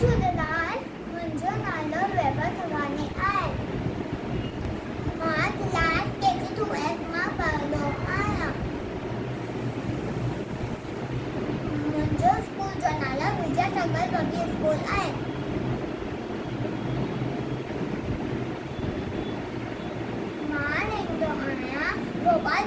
झूलेलाल, मुंहिंजो नालो वैभव थवानी आहे। मां क्लास KG2F मां पढ़ंदो आहियां। मुंहिंजो स्कूल जो नालो विद्यासागर पब्लिक स्कूल आहे। मां रहंदो आहियां भोपाल